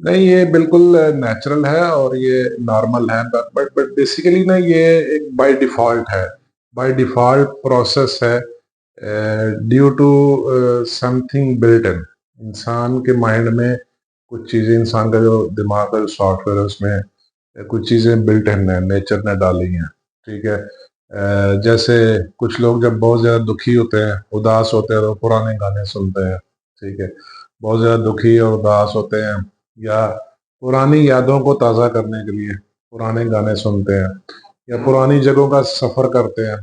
नहीं, ये बिल्कुल नेचुरल है और ये नॉर्मल है, बट बेसिकली ना ये एक बाय डिफॉल्ट है, बाय डिफॉल्ट प्रोसेस है, due to something built in इंसान के माइंड में। कुछ चीजें, इंसान का जो दिमाग का जो सॉफ्टवेयर है उसमें कुछ चीजें बिल्ट इन है, नेचर ने डाली हैं। ठीक है। जैसे कुछ लोग जब बहुत ज्यादा दुखी होते हैं, उदास होते हैं, तो पुराने गाने सुनते हैं। ठीक है। बहुत ज्यादा दुखी और उदास होते हैं, या पुरानी यादों को ताज़ा करने के लिए पुराने गाने सुनते हैं, या पुरानी जगहों का सफर करते हैं,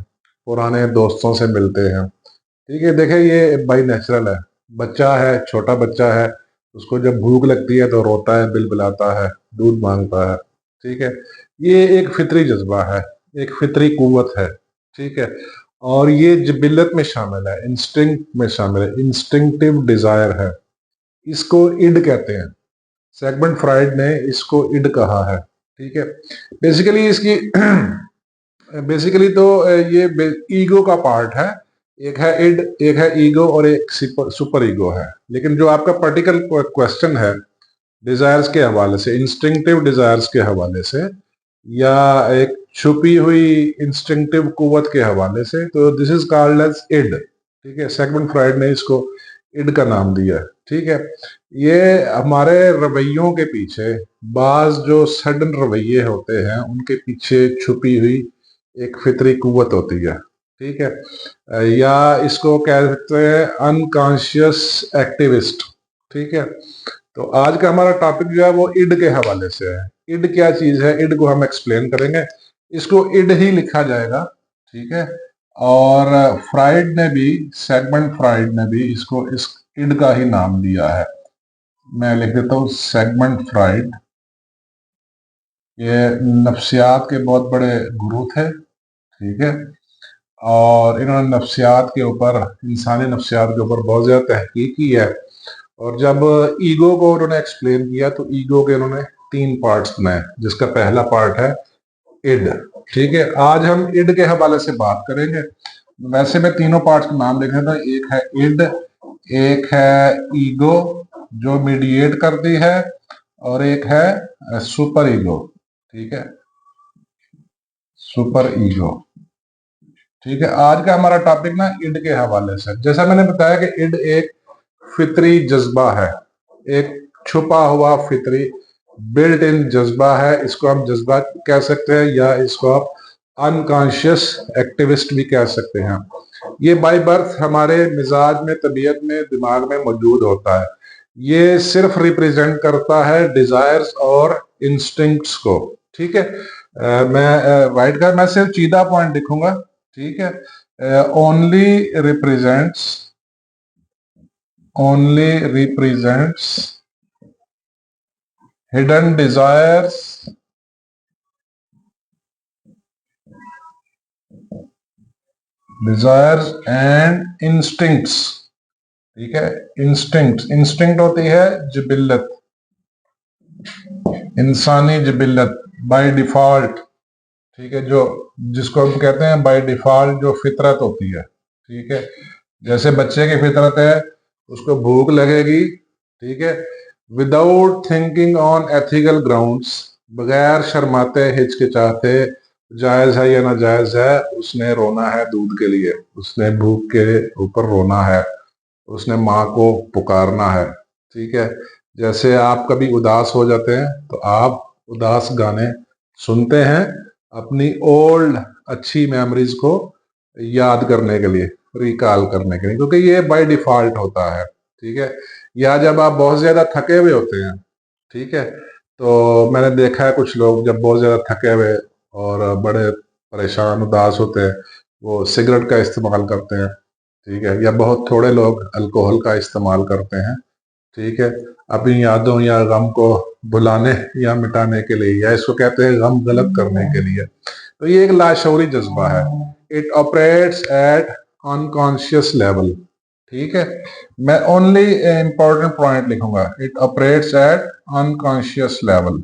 पुराने दोस्तों से मिलते हैं। ठीक है। देखिए, ये बाई नेचुरल है। बच्चा है, छोटा बच्चा है, उसको जब भूख लगती है तो रोता है, बिलबिलाता है, दूध मांगता है। ठीक है। ये एक फितरी जज्बा है, एक फितरी कुव्वत है। ठीक है। और ये जिबिल्लत में शामिल है, इंस्टिंक्ट में शामिल है, इंस्टिंक्टिव डिजायर है। इसको इड कहते हैं। सेगमेंट फ्राइड ने इसको इड कहा है। ठीक है। बेसिकली इसकी बेसिकली तो ये ईगो का पार्ट है। एक है इड, एक है ईगो, और एक सुपर ईगो है। लेकिन जो आपका पर्टिकुलर क्वेश्चन है डिजायर्स के हवाले से, इंस्टिंक्टिव डिजायर्स के हवाले से, या एक छुपी हुई इंस्टिंक्टिव कुव्वत के हवाले से, तो this is called as id. ठीक है। सेगमेंट फ्राइड ने इसको इड का नाम दिया है। ठीक है। ये हमारे रवैयों के पीछे, बाज जो सडन रवैये होते हैं उनके पीछे छुपी हुई एक फितरी कुव्वत होती है। ठीक है। या इसको कह सकते हैं अनकॉन्शियस एक्टिविस्ट। ठीक है। तो आज का हमारा टॉपिक जो है वो इड के हवाले से है। इड क्या चीज है, इड को हम एक्सप्लेन करेंगे। इसको इड ही लिखा जाएगा। ठीक है। और फ्राइड ने भी, सेगमेंट फ्राइड ने भी इसको इस इड का ही नाम दिया है। मैं लिख देता हूँ सेगमेंट फ्राइड। ये नफ्सियात के बहुत बड़े गुरु थे। ठीक है। और इन्होंने नफ्सियात के ऊपर, इंसानी नफ्सियात के ऊपर बहुत ज्यादा तहकीक की है। और जब ईगो को उन्होंने एक्सप्लेन किया तो ईगो के उन्होंने तीन पार्ट्स बनाए, जिसका पहला पार्ट है इड। ठीक है। आज हम इड के हवाले से बात करेंगे। वैसे मैं तीनों पार्ट्स के नाम लिख रहा था। एक है इड, एक है ईगो जो मीडिएट करती है, और एक है सुपर ईगो। ठीक है। Super ego. ठीक है। आज का हमारा टॉपिक ना इड के हवाले से, जैसा मैंने बताया कि इड एक फितरी जज्बा है, एक छुपा हुआ फितरी बिल्ट इन जज्बा है। इसको हम जज्बा कह सकते हैं, या इसको आप अनकॉन्शियस एक्टिविस्ट भी कह सकते हैं। ये बाय बर्थ हमारे मिजाज में, तबीयत में, दिमाग में मौजूद होता है। ये सिर्फ रिप्रेजेंट करता है डिजायर्स और इंस्टिंक्ट्स को। ठीक है। मैं राइट का मैं सिर्फ सीधा पॉइंट लिखूंगा। ठीक है। Only represents hidden desires and instincts. ठीक है। इंस्टिंक्ट होती है जिबिल्लत, इंसानी जिबिल्लत बाय डिफॉल्ट। ठीक है। जो जिसको हम कहते हैं बाय डिफॉल्ट जो फितरत होती है। ठीक है। जैसे बच्चे की फितरत है, उसको भूख लगेगी। ठीक है। Without thinking on ethical grounds, बगैर शर्माते हिचकिचाते, जायज है या नाजायज है, उसने रोना है दूध के लिए, उसने भूख के ऊपर रोना है, उसने माँ को पुकारना है। ठीक है। जैसे आप कभी उदास हो जाते हैं तो आप उदास गाने सुनते हैं अपनी ओल्ड अच्छी मेमोरीज को याद करने के लिए, रिकॉल करने के लिए, क्योंकि ये बाय डिफॉल्ट होता है। ठीक है। या जब आप बहुत ज्यादा थके हुए होते हैं। ठीक है। तो मैंने देखा है कुछ लोग जब बहुत ज्यादा थके हुए और बड़े परेशान उदास होते हैं, वो सिगरेट का इस्तेमाल करते हैं। ठीक है। या बहुत थोड़े लोग अल्कोहल का इस्तेमाल करते हैं। ठीक है। अपनी यादों या गम को भुलाने या मिटाने के लिए, या इसको कहते हैं गम गलत करने के लिए। तो ये एक लाशौरी जज्बा है। It operates at unconscious level. ठीक है। मैं ओनली इंपॉर्टेंट पॉइंट लिखूंगा। It operates at unconscious level,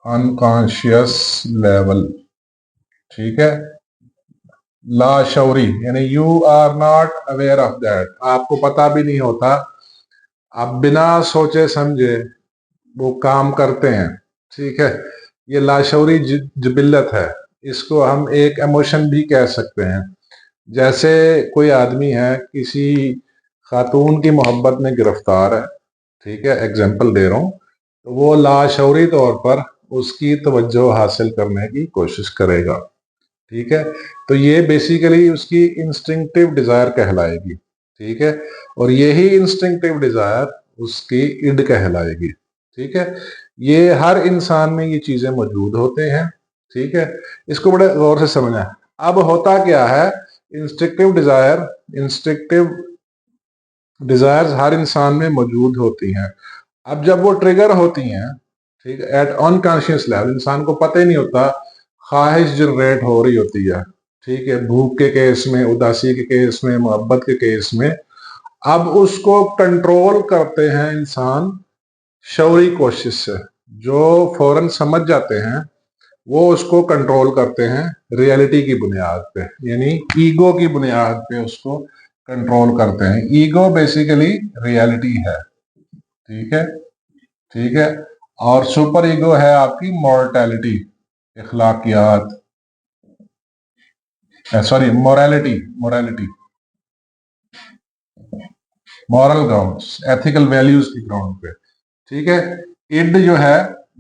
unconscious level. ठीक है। लाशौरी यानी you are not aware of that, आपको पता भी नहीं होता। आप बिना सोचे समझे वो काम करते हैं, ठीक है। ये लाशौरी जिबिल्लत है, इसको हम एक इमोशन भी कह सकते हैं। जैसे कोई आदमी है, किसी खातून की मोहब्बत में गिरफ्तार है, ठीक है, एग्जाम्पल दे रहा हूँ, तो वो लाशौरी तौर पर उसकी तवज्जो हासिल करने की कोशिश करेगा, ठीक है। तो ये बेसिकली उसकी इंस्टिंक्टिव डिजायर कहलाएगी, ठीक है। और यही इंस्टिंक्टिव डिजायर उसकी इड कहलाएगी, ठीक है। ये हर इंसान में ये चीजें मौजूद होते हैं, ठीक है। इसको बड़े गौर से समझना है। अब होता क्या है, इंस्टिंक्टिव डिजायर्स हर इंसान में मौजूद होती हैं। अब जब वो ट्रिगर होती हैं, ठीक है, एट अनकॉन्शियस लेवल, इंसान को पता ही नहीं होता, ख्वाहिश जनरेट हो रही होती है, ठीक है, भूख के केस में, उदासी के केस में, मोहब्बत के केस में। अब उसको कंट्रोल करते हैं इंसान शौरी कोशिश से। जो फौरन समझ जाते हैं वो उसको कंट्रोल करते हैं रियलिटी की बुनियाद पे, यानी ईगो की बुनियाद पे उसको कंट्रोल करते हैं। ईगो बेसिकली रियलिटी है, ठीक है, ठीक है। और सुपर ईगो है आपकी मॉर्टैलिटी, इखलाकियात, sorry morality, morality, moral grounds, ethical values की ग्राउंड पे, ठीक है। इड जो है,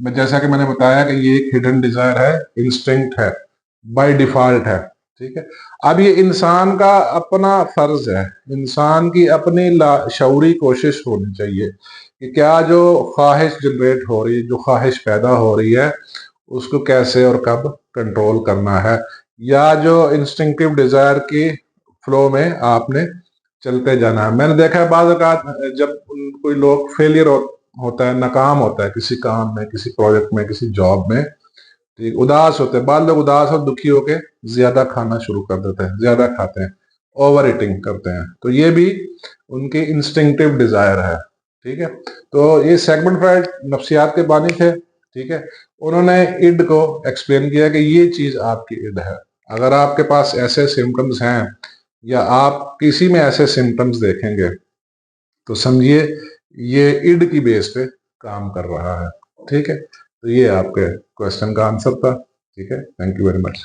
जैसा कि मैंने बताया कि ये एक हिडन डिजायर है, इंस्टिंक्ट है, बाय डिफॉल्ट है, ठीक है। अब ये इंसान का अपना फर्ज है, इंसान की अपनी शऊरी कोशिश होनी चाहिए कि क्या जो ख्वाहिश जनरेट हो रही है, जो ख्वाहिश पैदा हो रही है, उसको कैसे और कब कंट्रोल करना है। या जो इंस्टिंक्टिव डिजायर की फ्लो में आपने चलते जाना है। मैंने देखा है बाज़ औक़ात जब कोई लोग फेलियर होता है, नाकाम होता है किसी काम में, किसी प्रोजेक्ट में, किसी जॉब में, ठीक, उदास होते हैं, बाद लोग उदास और दुखी होके ज्यादा खाना शुरू कर देते हैं, ज्यादा खाते हैं, ओवर ईटिंग करते हैं। तो ये भी उनकी इंस्टिंक्टिव डिजायर है, ठीक है। तो ये सेगमेंट फ्राइड नफ्सियात के बानी थे, ठीक है। उन्होंने इड को एक्सप्लेन किया कि ये चीज आपकी इड है। अगर आपके पास ऐसे सिम्टम्स हैं या आप किसी में ऐसे सिम्टम्स देखेंगे तो समझिए ये इड की बेस पे काम कर रहा है, ठीक है। तो ये आपके क्वेश्चन का आंसर था, ठीक है। Thank you very much.